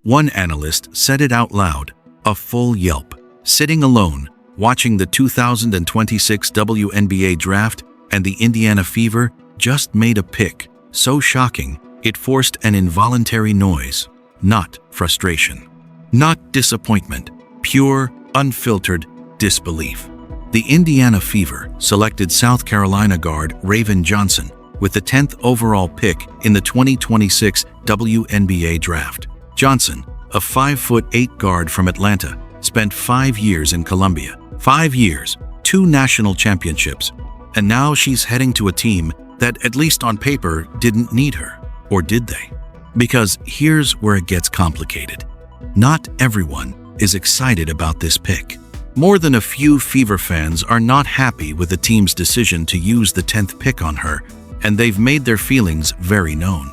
One analyst said it out loud, a full yelp. Sitting alone, watching the 2026 WNBA draft, and the Indiana Fever just made a pick. So shocking, it forced an involuntary noise. Not frustration. Not disappointment. Pure, unfiltered disbelief. The Indiana Fever selected South Carolina guard Raven Johnson with the 10th overall pick in the 2026 WNBA draft. Johnson, a 5'8" guard from Atlanta, spent 5 years in Columbia. 5 years, 2 national championships, and now she's heading to a team that, at least on paper, didn't need her. Or did they? Because here's where it gets complicated. Not everyone is excited about this pick. More than a few Fever fans are not happy with the team's decision to use the 10th pick on her, and they've made their feelings very known.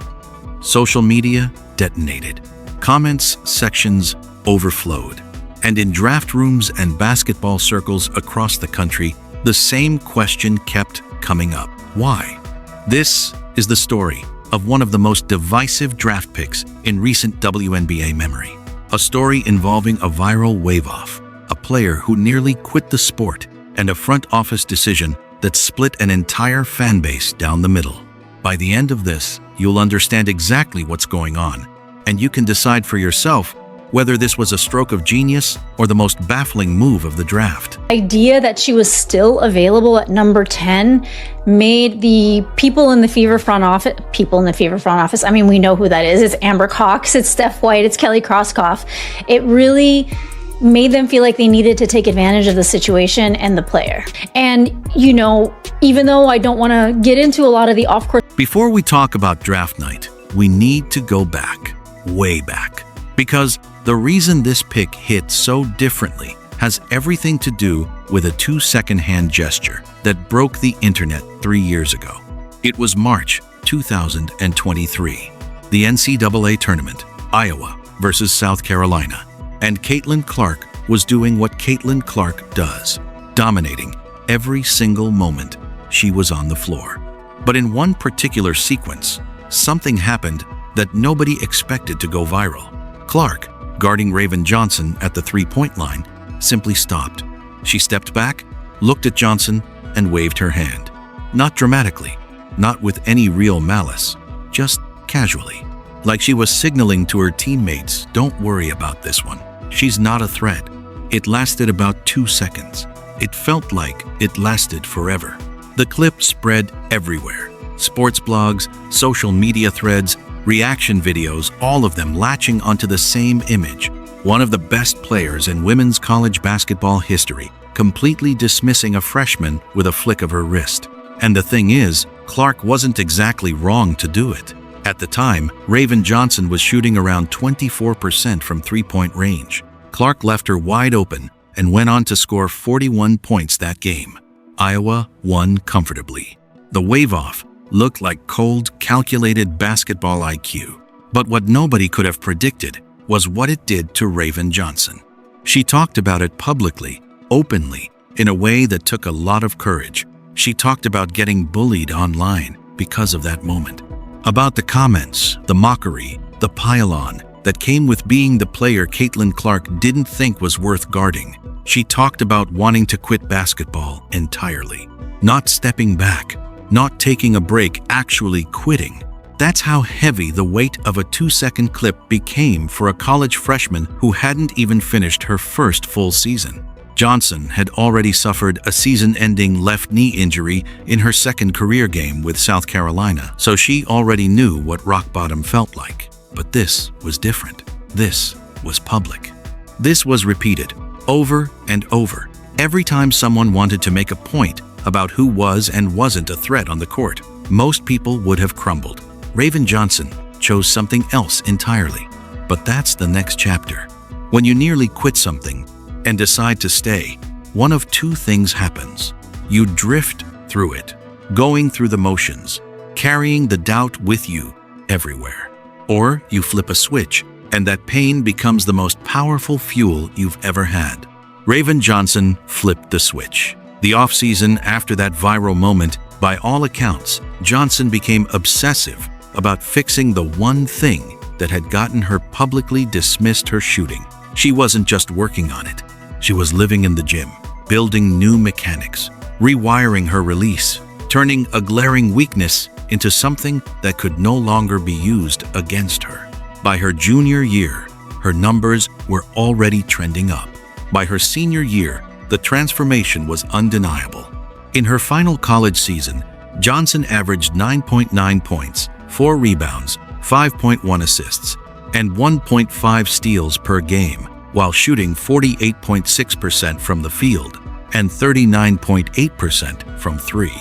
Social media detonated. Comments sections overflowed. And in draft rooms and basketball circles across the country, the same question kept coming up. Why? This is the story of one of the most divisive draft picks in recent WNBA memory. A story involving a viral wave-off, a player who nearly quit the sport, and a front office decision that split an entire fan base down the middle. By the end of this, you'll understand exactly what's going on, and you can decide for yourself whether this was a stroke of genius or the most baffling move of the draft. The idea that she was still available at number 10 made the people in the Fever front office, I mean, we know who that is. It's Amber Cox, it's Steph White, it's Kelly Krauskopf. It really made them feel like they needed to take advantage of the situation and the player. And, you know, even though I don't want to get into a lot of the off-court... Before we talk about draft night, we need to go back, way back. Because the reason this pick hit so differently has everything to do with a 2-second hand gesture that broke the internet 3 years ago. It was March 2023, the NCAA tournament, Iowa versus South Carolina, and Caitlin Clark was doing what Caitlin Clark does, dominating every single moment she was on the floor. But in one particular sequence, something happened that nobody expected to go viral. Clark, guarding Raven Johnson at the three-point line, simply stopped. She stepped back, looked at Johnson, and waved her hand. Not dramatically, not with any real malice, just casually. Like she was signaling to her teammates, don't worry about this one. She's not a threat. It lasted about 2 seconds. It felt like it lasted forever. The clip spread everywhere. Sports blogs, social media threads, reaction videos, all of them latching onto the same image. One of the best players in women's college basketball history, completely dismissing a freshman with a flick of her wrist. And the thing is, Clark wasn't exactly wrong to do it. At the time, Raven Johnson was shooting around 24% from three-point range. Clark left her wide open and went on to score 41 points that game. Iowa won comfortably. The wave-off looked like cold, calculated basketball IQ. But what nobody could have predicted was what it did to Raven Johnson. She talked about it publicly, openly, in a way that took a lot of courage. She talked about getting bullied online because of that moment. About the comments, the mockery, the pile-on that came with being the player Caitlin Clark didn't think was worth guarding. She talked about wanting to quit basketball entirely. Not stepping back, not taking a break, actually quitting. That's how heavy the weight of a 2-second clip became for a college freshman who hadn't even finished her first full season. Johnson had already suffered a season-ending left knee injury in her second career game with South Carolina, so she already knew what rock bottom felt like. But this was different. This was public. This was repeated over and over. Every time someone wanted to make a point about who was and wasn't a threat on the court, most people would have crumbled. Raven Johnson chose something else entirely. But that's the next chapter. When you nearly quit something and decide to stay, one of two things happens. You drift through it, going through the motions, carrying the doubt with you everywhere. Or you flip a switch, and that pain becomes the most powerful fuel you've ever had. Raven Johnson flipped the switch. The offseason after that viral moment, by all accounts, Johnson became obsessive about fixing the one thing that had gotten her publicly dismissed her shooting. She wasn't just working on it. She was living in the gym, building new mechanics, rewiring her release, turning a glaring weakness into something that could no longer be used against her. By her junior year, her numbers were already trending up. By her senior year, the transformation was undeniable. In her final college season, Johnson averaged 9.9 points, 4 rebounds, 5.1 assists, and 1.5 steals per game, while shooting 48.6% from the field and 39.8% from three.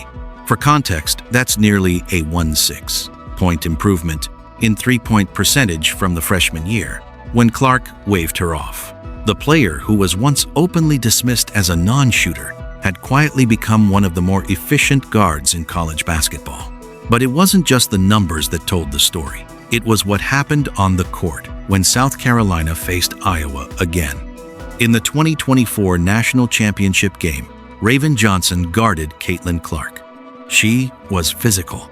For context, that's nearly a 1.6-point improvement in three-point percentage from the freshman year, when Clark waved her off. The player who was once openly dismissed as a non-shooter had quietly become one of the more efficient guards in college basketball. But it wasn't just the numbers that told the story. It was what happened on the court when South Carolina faced Iowa again. In the 2024 National Championship game, Raven Johnson guarded Caitlin Clark. She was physical.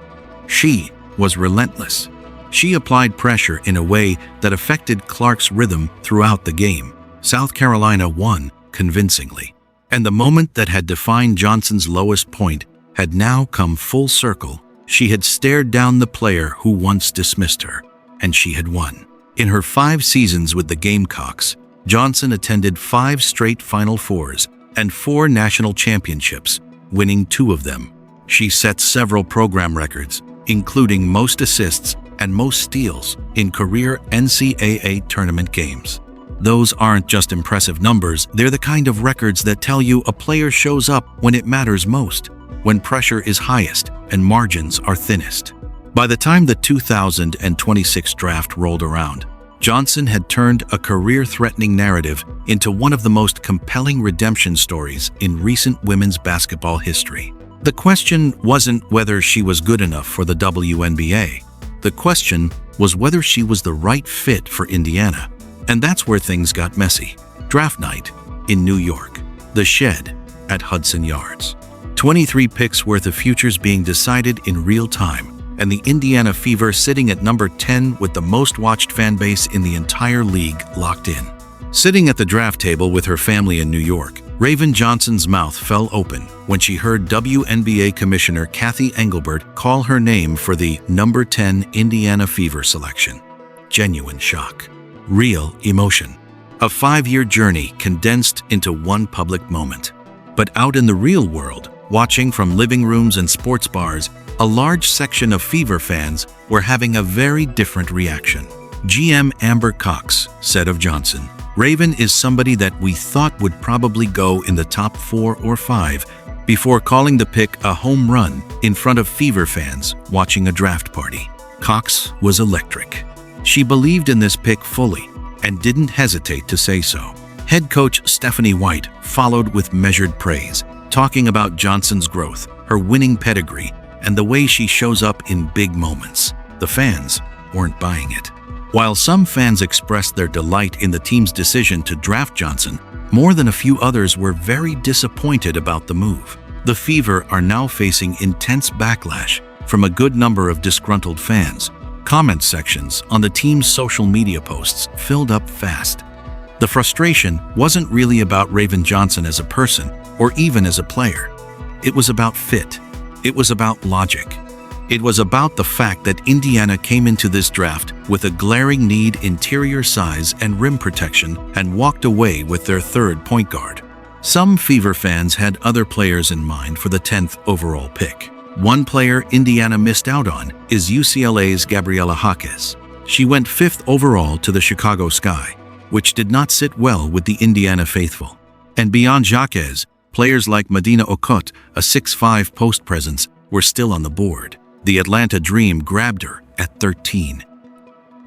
She was relentless. She applied pressure in a way that affected Clark's rhythm throughout the game. South Carolina won convincingly. And the moment that had defined Johnson's lowest point had now come full circle. She had stared down the player who once dismissed her, and she had won. In her 5 seasons with the Gamecocks, Johnson attended 5 straight Final Fours and 4 national championships, winning 2 of them. She set several program records, including most assists and most steals in career NCAA tournament games. Those aren't just impressive numbers, they're the kind of records that tell you a player shows up when it matters most, when pressure is highest and margins are thinnest. By the time the 2026 draft rolled around, Johnson had turned a career-threatening narrative into one of the most compelling redemption stories in recent women's basketball history. The question wasn't whether she was good enough for the WNBA. The question was whether she was the right fit for Indiana. And that's where things got messy. Draft night in New York. The Shed at Hudson Yards. 23 picks worth of futures being decided in real time, and the Indiana Fever sitting at number 10 with the most watched fan base in the entire league locked in. Sitting at the draft table with her family in New York, Raven Johnson's mouth fell open when she heard WNBA Commissioner Kathy Engelbert call her name for the number 10 Indiana Fever selection. Genuine shock. Real emotion. A 5-year journey condensed into one public moment. But out in the real world, watching from living rooms and sports bars, a large section of Fever fans were having a very different reaction. GM Amber Cox said of Johnson, "Raven is somebody that we thought would probably go in the top 4 or 5 before calling the pick a home run in front of Fever fans watching a draft party." Cox was electric. She believed in this pick fully and didn't hesitate to say so. Head coach Stephanie White followed with measured praise, talking about Johnson's growth, her winning pedigree, and the way she shows up in big moments. The fans weren't buying it. While some fans expressed their delight in the team's decision to draft Johnson, more than a few others were very disappointed about the move. The Fever are now facing intense backlash from a good number of disgruntled fans. Comment sections on the team's social media posts filled up fast. The frustration wasn't really about Raven Johnson as a person or even as a player. It was about fit. It was about logic. It was about the fact that Indiana came into this draft with a glaring need interior size and rim protection and walked away with their 3rd point guard. Some Fever fans had other players in mind for the 10th overall pick. One player Indiana missed out on is UCLA's Gabriela Jaquez. She went 5th overall to the Chicago Sky, which did not sit well with the Indiana faithful. And beyond Jaquez, players like Medina Okot, a 6'5" post presence, were still on the board. The Atlanta Dream grabbed her at 13.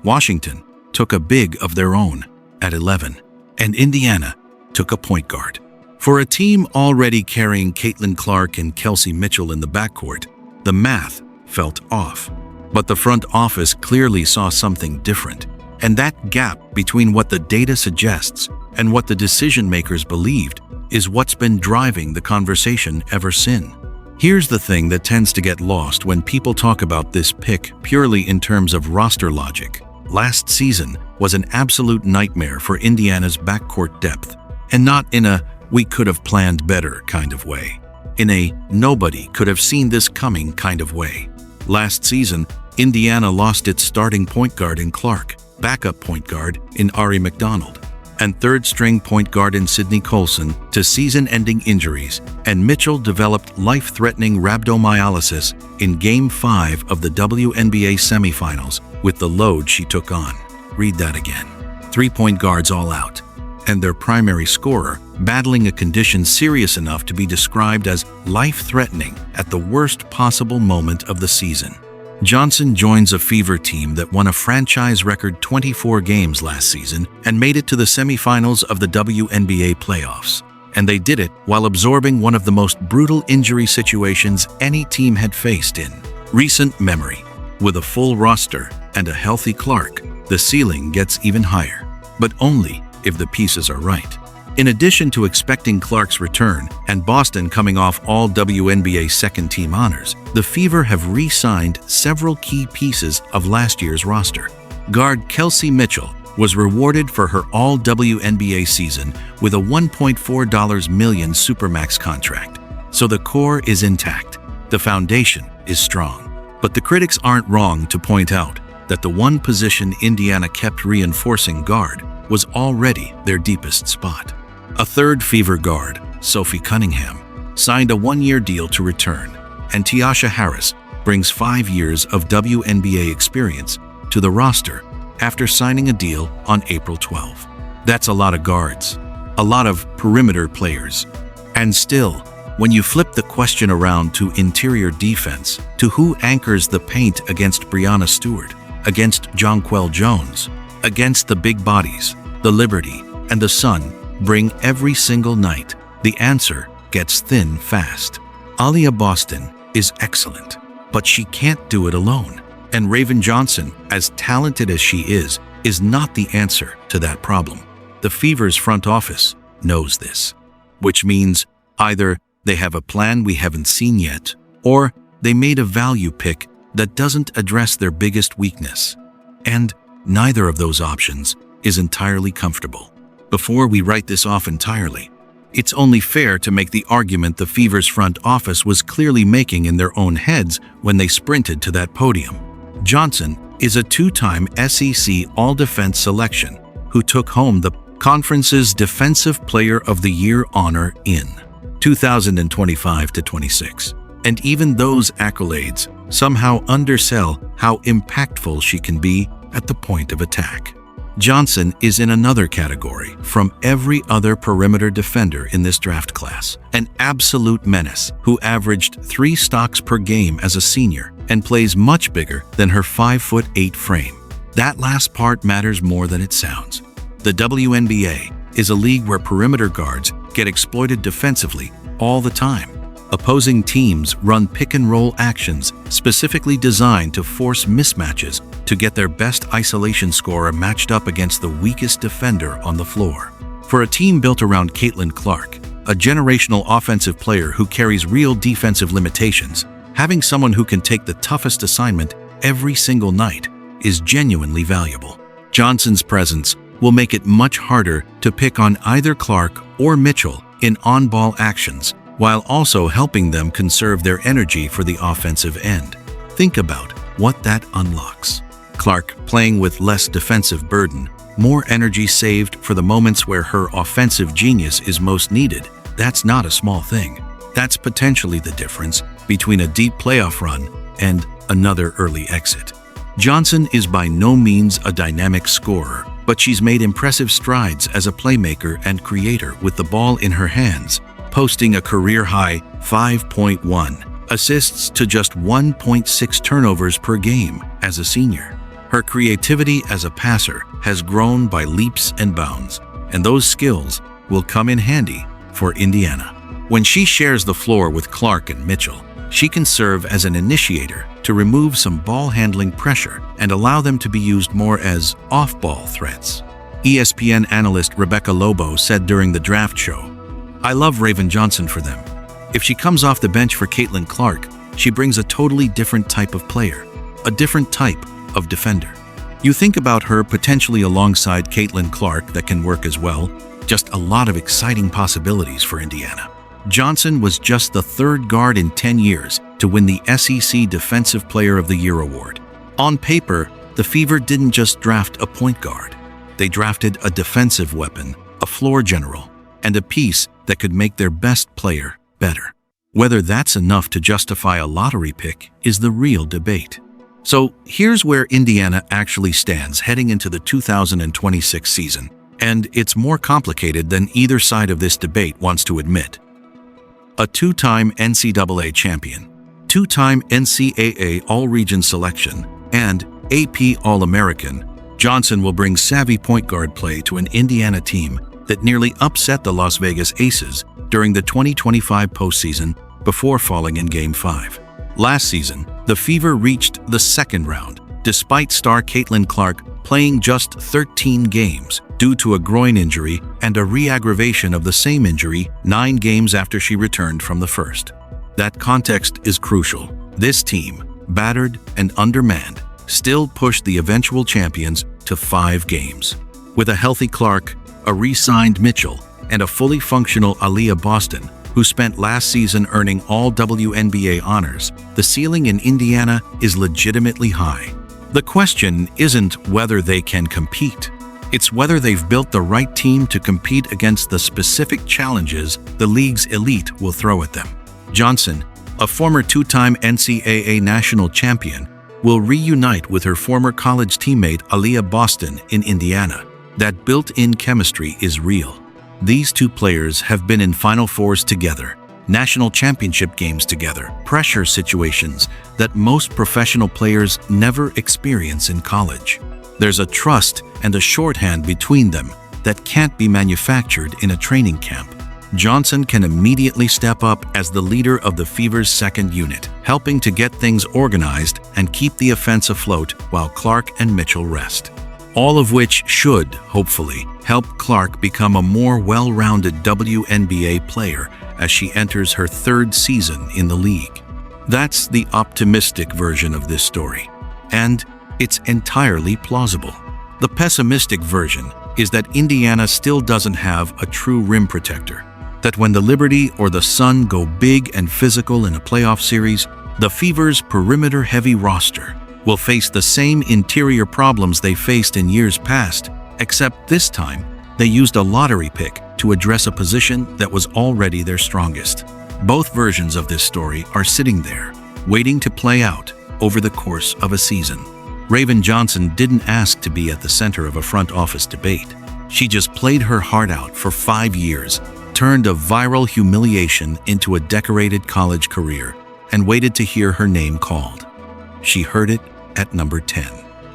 Washington took a big of their own at 11, and Indiana took a point guard. For a team already carrying Caitlin Clark and Kelsey Mitchell in the backcourt, the math felt off. But the front office clearly saw something different, and that gap between what the data suggests and what the decision-makers believed is what's been driving the conversation ever since. Here's the thing that tends to get lost when people talk about this pick purely in terms of roster logic Last season was an absolute nightmare for Indiana's backcourt depth, and not in a "we could have planned better" kind of way. In a "nobody could have seen this coming" kind of way. Last season, Indiana lost its starting point guard in Clark, backup point guard in Ari McDonald, and third-string point guard in Sidney Colson to season-ending injuries, and Mitchell developed life-threatening rhabdomyolysis in Game 5 of the WNBA semifinals with the load she took on. Read that again. 3 point guards all out, and their primary scorer battling a condition serious enough to be described as life-threatening at the worst possible moment of the season. Johnson joins a Fever team that won a franchise record 24 games last season and made it to the semifinals of the WNBA playoffs. And they did it while absorbing one of the most brutal injury situations any team had faced in recent memory. With a full roster and a healthy Clark, the ceiling gets even higher, but only if the pieces are right. In addition to expecting Clark's return and Boston coming off all WNBA second-team honors, the Fever have re-signed several key pieces of last year's roster. Guard Kelsey Mitchell was rewarded for her all-WNBA season with a $1.4 million Supermax contract. So the core is intact. The foundation is strong. But the critics aren't wrong to point out that the one position Indiana kept reinforcing, guard, was already their deepest spot. A third Fever guard, Sophie Cunningham, signed a 1-year deal to return, and Tiasha Harris brings 5 years of WNBA experience to the roster after signing a deal on April 12. That's a lot of guards, a lot of perimeter players. And still, when you flip the question around to interior defense, to who anchors the paint against Breanna Stewart, against Jonquel Jones, against the big bodies, the Liberty, and the Sun bring every single night, the answer gets thin fast. Aaliyah Boston is excellent, but she can't do it alone. And Raven Johnson, as talented as she is not the answer to that problem. The Fever's front office knows this, which means either they have a plan we haven't seen yet, or they made a value pick that doesn't address their biggest weakness. And neither of those options is entirely comfortable. Before we write this off entirely, it's only fair to make the argument the Fever's front office was clearly making in their own heads when they sprinted to that podium. Johnson is a 2-time SEC All-Defense selection who took home the conference's Defensive Player of the Year honor in 2025-26. And even those accolades somehow undersell how impactful she can be at the point of attack. Johnson is in another category from every other perimeter defender in this draft class, an absolute menace who averaged 3 stocks per game as a senior and plays much bigger than her 5'8" frame. That last part matters more than it sounds. The WNBA is a league where perimeter guards get exploited defensively all the time. Opposing teams run pick-and-roll actions specifically designed to force mismatches to get their best isolation scorer matched up against the weakest defender on the floor. For a team built around Caitlin Clark, a generational offensive player who carries real defensive limitations, having someone who can take the toughest assignment every single night is genuinely valuable. Johnson's presence will make it much harder to pick on either Clark or Mitchell in on-ball actions, while also helping them conserve their energy for the offensive end. Think about what that unlocks. Clark playing with less defensive burden, more energy saved for the moments where her offensive genius is most needed. That's not a small thing. That's potentially the difference between a deep playoff run and another early exit. Johnson is by no means a dynamic scorer, but she's made impressive strides as a playmaker and creator with the ball in her hands, posting a career-high 5.1 assists to just 1.6 turnovers per game as a senior. Her creativity as a passer has grown by leaps and bounds, and those skills will come in handy for Indiana. When she shares the floor with Clark and Mitchell, she can serve as an initiator to remove some ball-handling pressure and allow them to be used more as off-ball threats. ESPN analyst Rebecca Lobo said during the draft show, "I love Raven Johnson for them. If she comes off the bench for Caitlin Clark, she brings a totally different type of player, a different type of defender. You think about her potentially alongside Caitlin Clark that can work as well. Just a lot of exciting possibilities for Indiana. Johnson was just the third guard in 10 years to win the SEC Defensive Player of the Year award. On paper, the Fever didn't just draft a point guard. They drafted a defensive weapon, a floor general, and a piece that could make their best player better. Whether that's enough to justify a lottery pick is the real debate. So here's where Indiana actually stands heading into the 2026 season, and it's more complicated than either side of this debate wants to admit. A two-time NCAA champion, two-time NCAA All-Region selection, and AP All-American, Johnson will bring savvy point guard play to an Indiana team that nearly upset the Las Vegas Aces during the 2025 postseason before falling in Game 5. Last season, the Fever reached the second round, despite star Caitlin Clark playing just 13 games due to a groin injury and a re-aggravation of the same injury 9 games after she returned from the first. That context is crucial. This team, battered and undermanned, still pushed the eventual champions to 5 games. With a healthy Clark, a re-signed Mitchell, and a fully functional Aaliyah Boston, who spent last season earning all WNBA honors, the ceiling in Indiana is legitimately high. The question isn't whether they can compete. It's whether they've built the right team to compete against the specific challenges the league's elite will throw at them. Johnson, a former two-time NCAA national champion, will reunite with her former college teammate Aaliyah Boston in Indiana. That built-in chemistry is real. These two players have been in Final Fours together, national championship games together, pressure situations that most professional players never experience in college. There's a trust and a shorthand between them that can't be manufactured in a training camp. Johnson can immediately step up as the leader of the Fever's second unit, helping to get things organized and keep the offense afloat while Clark and Mitchell rest. All of which should, hopefully, help Clark become a more well-rounded WNBA player as she enters her third season in the league. That's the optimistic version of this story, and it's entirely plausible. The pessimistic version is that Indiana still doesn't have a true rim protector, that when the Liberty or the Sun go big and physical in a playoff series, the Fever's perimeter-heavy roster will face the same interior problems they faced in years past, except this time they used a lottery pick to address a position that was already their strongest. Both versions of this story are sitting there, waiting to play out over the course of a season. Raven Johnson didn't ask to be at the center of a front office debate. She just played her heart out for 5 years, turned a viral humiliation into a decorated college career, and waited to hear her name called. She heard it at number 10.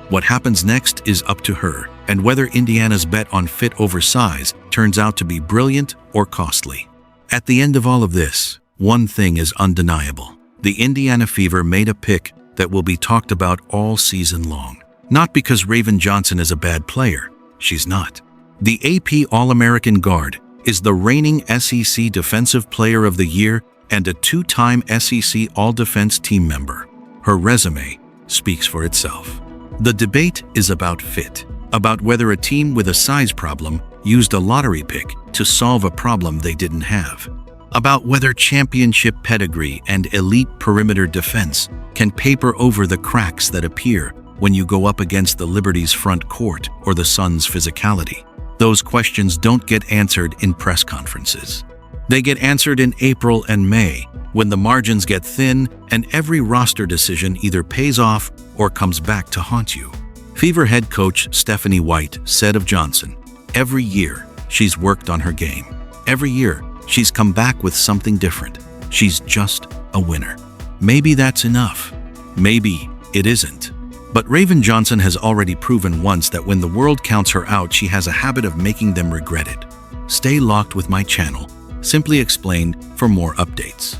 What happens next is up to her, and whether Indiana's bet on fit over size turns out to be brilliant or costly. At the end of all of this, one thing is undeniable. The Indiana Fever made a pick that will be talked about all season long. Not because Raven Johnson is a bad player. She's not. The AP All-American guard is the reigning SEC Defensive Player of the Year and a 2-time SEC All-Defense team member. Her resume speaks for itself. The debate is about fit, about whether a team with a size problem used a lottery pick to solve a problem they didn't have, about whether championship pedigree and elite perimeter defense can paper over the cracks that appear when you go up against the Liberty's front court or the Sun's physicality. Those questions don't get answered in press conferences. They get answered in April and May, when the margins get thin and every roster decision either pays off or comes back to haunt you. Fever head coach Stephanie White said of Johnson, "Every year, she's worked on her game. Every year, she's come back with something different. She's just a winner." Maybe that's enough. Maybe it isn't. But Raven Johnson has already proven once that when the world counts her out, she has a habit of making them regret it. Stay locked with my channel, Simply Explained, for more updates.